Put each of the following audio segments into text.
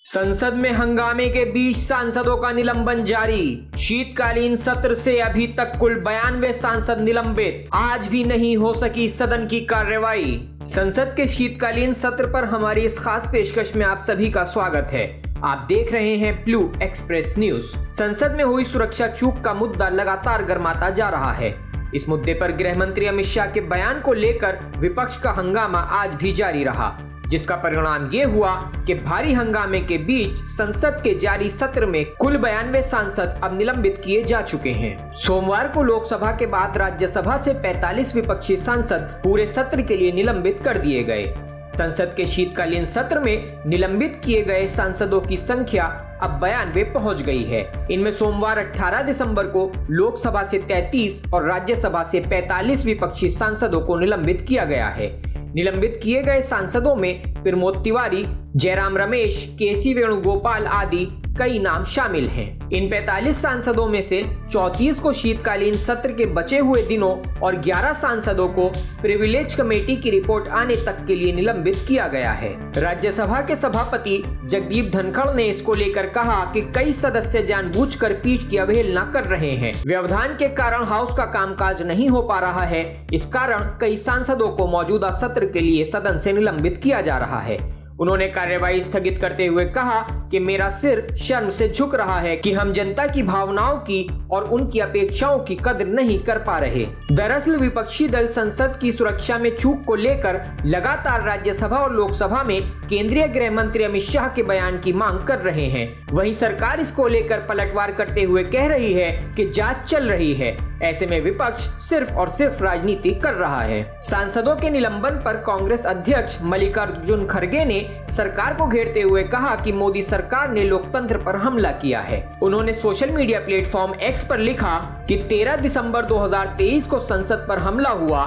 संसद में हंगामे के बीच सांसदों का निलंबन जारी। शीतकालीन सत्र से अभी तक कुल 92 सांसद निलंबित। आज भी नहीं हो सकी सदन की कार्रवाई। संसद के शीतकालीन सत्र पर हमारी इस खास पेशकश में आप सभी का स्वागत है। आप देख रहे हैं ब्लू एक्सप्रेस न्यूज। संसद में हुई सुरक्षा चूक का मुद्दा लगातार गर्माता जा रहा है। इस मुद्दे पर गृह मंत्री अमित शाह के बयान को लेकर विपक्ष का हंगामा आज भी जारी रहा, जिसका परिणाम ये हुआ कि भारी हंगामे के बीच संसद के जारी सत्र में कुल 92 सांसद अब निलंबित किए जा चुके हैं। सोमवार को लोकसभा के बाद राज्यसभा से 45 विपक्षी सांसद पूरे सत्र के लिए निलंबित कर दिए गए। संसद के शीतकालीन सत्र में निलंबित किए गए सांसदों की संख्या अब 92 पहुंच गई है। इनमें सोमवार 18 दिसंबर को लोकसभा से 33 और राज्यसभा से 45 विपक्षी सांसदों को निलंबित किया गया है। निलंबित किए गए सांसदों में प्रमोद तिवारी, जयराम रमेश, केसी वेणुगोपाल आदि कई नाम शामिल हैं। इन 45 सांसदों में से 34 को शीतकालीन सत्र के बचे हुए दिनों और 11 सांसदों को प्रिविलेज कमेटी की रिपोर्ट आने तक के लिए निलंबित किया गया है। राज्यसभा के सभापति जगदीप धनखड़ ने इसको लेकर कहा कि कई सदस्य जानबूझकर पीठ की अवहेलना कर रहे हैं। व्यवधान के कारण हाउस का कामकाज नहीं हो पा रहा है। इस कारण कई सांसदों को मौजूदा सत्र के लिए सदन से निलंबित किया जा रहा है। उन्होंने कार्यवाही स्थगित करते हुए कहा कि मेरा सिर शर्म से झुक रहा है कि हम जनता की भावनाओं की और उनकी अपेक्षाओं की कद्र नहीं कर पा रहे। दरअसल विपक्षी दल संसद की सुरक्षा में चूक को लेकर लगातार राज्यसभा और लोकसभा में केंद्रीय गृह मंत्री अमित शाह के बयान की मांग कर रहे हैं। वहीं सरकार इसको लेकर पलटवार करते हुए कह रही है कि जांच चल रही है। ऐसे में विपक्ष सिर्फ और सिर्फ राजनीति कर रहा है। सांसदों के निलंबन पर कांग्रेस अध्यक्ष मल्लिकार्जुन खड़गे ने सरकार को घेरते हुए कहा कि मोदी सरकार ने लोकतंत्र पर हमला किया है। उन्होंने सोशल मीडिया प्लेटफॉर्म एक्स पर लिखा कि 13 दिसंबर 2023 को संसद पर हमला हुआ।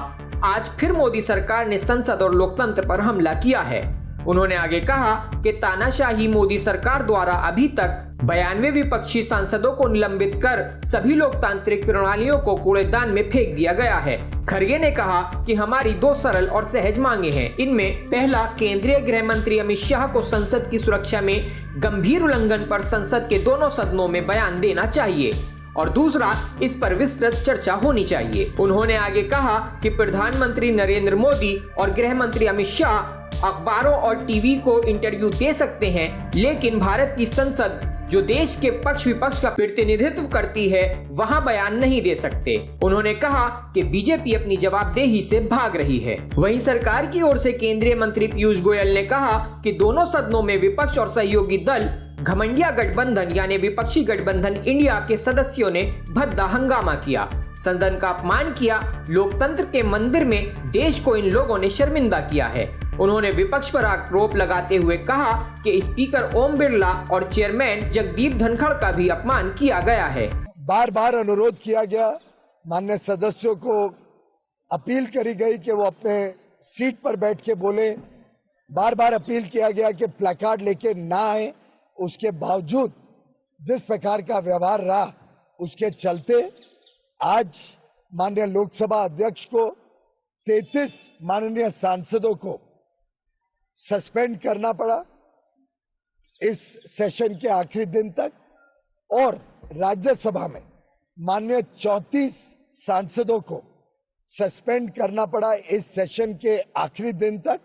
आज फिर मोदी सरकार ने संसद और लोकतंत्र पर हमला किया है। उन्होंने आगे कहा कि तानाशाही मोदी सरकार द्वारा अभी तक 92 विपक्षी सांसदों को निलंबित कर सभी लोकतांत्रिक प्रणालियों को कूड़ेदान में फेंक दिया गया है। खड़गे ने कहा कि हमारी 2 सरल और सहज मांगे हैं। इनमें पहला, केंद्रीय गृह मंत्री अमित शाह को संसद की सुरक्षा में गंभीर उल्लंघन पर संसद के दोनों सदनों में बयान देना चाहिए और दूसरा, इस पर विस्तृत चर्चा होनी चाहिए। उन्होंने आगे कहा कि प्रधानमंत्री नरेंद्र मोदी और गृह मंत्री अमित शाह अखबारों और टीवी को इंटरव्यू दे सकते हैं, लेकिन भारत की संसद जो देश के पक्ष विपक्ष का प्रतिनिधित्व करती है, वहां बयान नहीं दे सकते। उन्होंने कहा कि बीजेपी अपनी जवाबदेही से भाग रही है। वहीं सरकार की ओर से केंद्रीय मंत्री पीयूष गोयल ने कहा कि दोनों सदनों में विपक्ष और सहयोगी दल घमंडिया गठबंधन यानी विपक्षी गठबंधन इंडिया के सदस्यों ने भद्दा हंगामा किया, सदन का अपमान किया। लोकतंत्र के मंदिर में देश को इन लोगों ने शर्मिंदा किया है। उन्होंने विपक्ष पर आरोप लगाते हुए कहा कि स्पीकर ओम बिरला और चेयरमैन जगदीप धनखड़ का भी अपमान किया गया है। बार बार अनुरोध किया गया, माननीय सदस्यों को अपील करी गई कि वो अपने सीट पर बैठ के बोले। बार बार अपील किया गया कि प्लैकार्ड लेके ना आए। उसके बावजूद जिस प्रकार का व्यवहार रहा, उसके चलते आज माननीय लोकसभा अध्यक्ष को 33 माननीय सांसदों को सस्पेंड करना पड़ा इस सेशन के आखिरी दिन तक, और राज्यसभा में माननीय 34 सांसदों को सस्पेंड करना पड़ा इस सेशन के आखिरी दिन तक,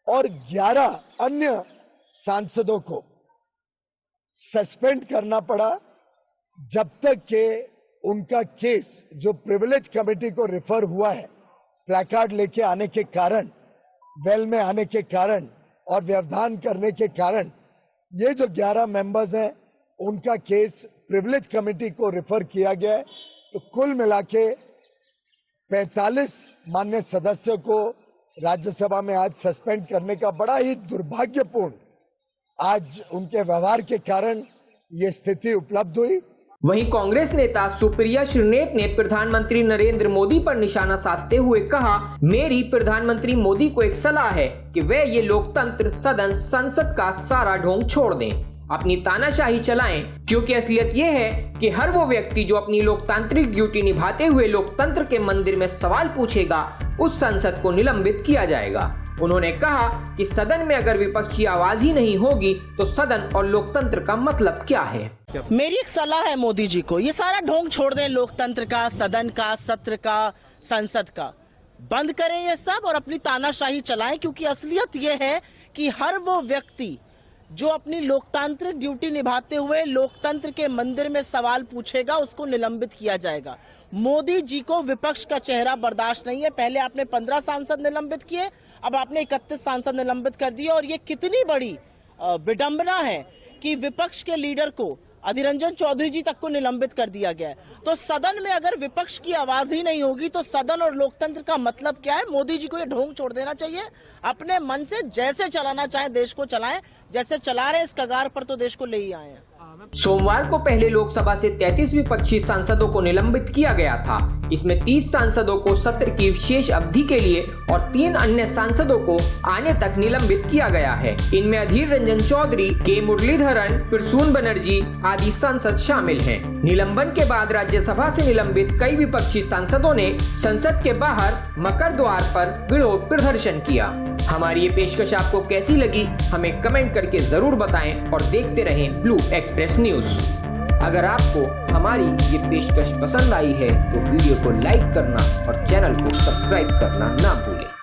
और 11 अन्य सांसदों को सस्पेंड करना पड़ा जब तक के उनका केस जो प्रिविलेज कमेटी को रिफर हुआ है, प्लैकार्ड लेके आने के कारण, वेल में आने के कारण और व्यवधान करने के कारण, ये जो 11 मेंबर्स हैं उनका केस प्रिविलेज कमेटी को रिफर किया गया है। तो कुल मिला के 45 माननीय सदस्यों को राज्यसभा में आज सस्पेंड करने का बड़ा ही दुर्भाग्यपूर्ण आज उनके व्यवहार के कारण ये स्थिति उपलब्ध हुई। वहीं कांग्रेस नेता सुप्रिया श्रीनेत ने प्रधानमंत्री नरेंद्र मोदी पर निशाना साधते हुए कहा, मेरी प्रधानमंत्री मोदी को एक सलाह है कि वे ये लोकतंत्र, सदन, संसद का सारा ढोंग छोड़ दें, अपनी तानाशाही चलाएं, क्योंकि असलियत ये है कि हर वो व्यक्ति जो अपनी लोकतांत्रिक ड्यूटी निभाते हुए लोकतंत्र के मंदिर में सवाल पूछेगा, उस सांसद को निलंबित किया जाएगा। उन्होंने कहा कि सदन में अगर विपक्ष की आवाज ही नहीं होगी तो सदन और लोकतंत्र का मतलब क्या है। मेरी एक सलाह है मोदी जी को, ये सारा ढोंग छोड़ दें, लोकतंत्र का, सदन का, सत्र का, संसद का, बंद करें ये सब और अपनी तानाशाही चलाएं। क्योंकि असलियत ये है कि हर वो व्यक्ति जो अपनी लोकतांत्रिक ड्यूटी निभाते हुए लोकतंत्र के मंदिर में सवाल पूछेगा उसको निलंबित किया जाएगा। मोदी जी को विपक्ष का चेहरा बर्दाश्त नहीं है। पहले आपने 15 सांसद निलंबित किए, अब आपने 31 सांसद निलंबित कर दिए। और ये कितनी बड़ी विडंबना है कि विपक्ष के लीडर को, अधीर रंजन चौधरी जी तक को निलंबित कर दिया गया है। तो सदन में अगर विपक्ष की आवाज ही नहीं होगी तो सदन और लोकतंत्र का मतलब क्या है। मोदी जी को ये ढोंग छोड़ देना चाहिए, अपने मन से जैसे चलाना चाहे देश को चलाएं, जैसे चला रहे इस कगार पर तो देश को ले ही आए हैं। सोमवार को पहले लोकसभा से 33 विपक्षी सांसदों को निलंबित किया गया था। इसमें 30 सांसदों को सत्र की विशेष अवधि के लिए और 3 अन्य सांसदों को आने तक निलंबित किया गया है। इनमें अधीर रंजन चौधरी, के मुरलीधरन, प्रसून बनर्जी आदि सांसद शामिल हैं। निलंबन के बाद राज्यसभा से निलंबित कई विपक्षी सांसदों ने संसद के बाहर मकर द्वार पर विरोध प्रदर्शन किया। हमारी ये पेशकश आपको कैसी लगी हमें कमेंट करके जरूर बताएं और देखते रहें ब्लू एक्सप्रेस न्यूज। अगर आपको हमारी ये पेशकश पसंद आई है तो वीडियो को लाइक करना और चैनल को सब्सक्राइब करना ना भूलें।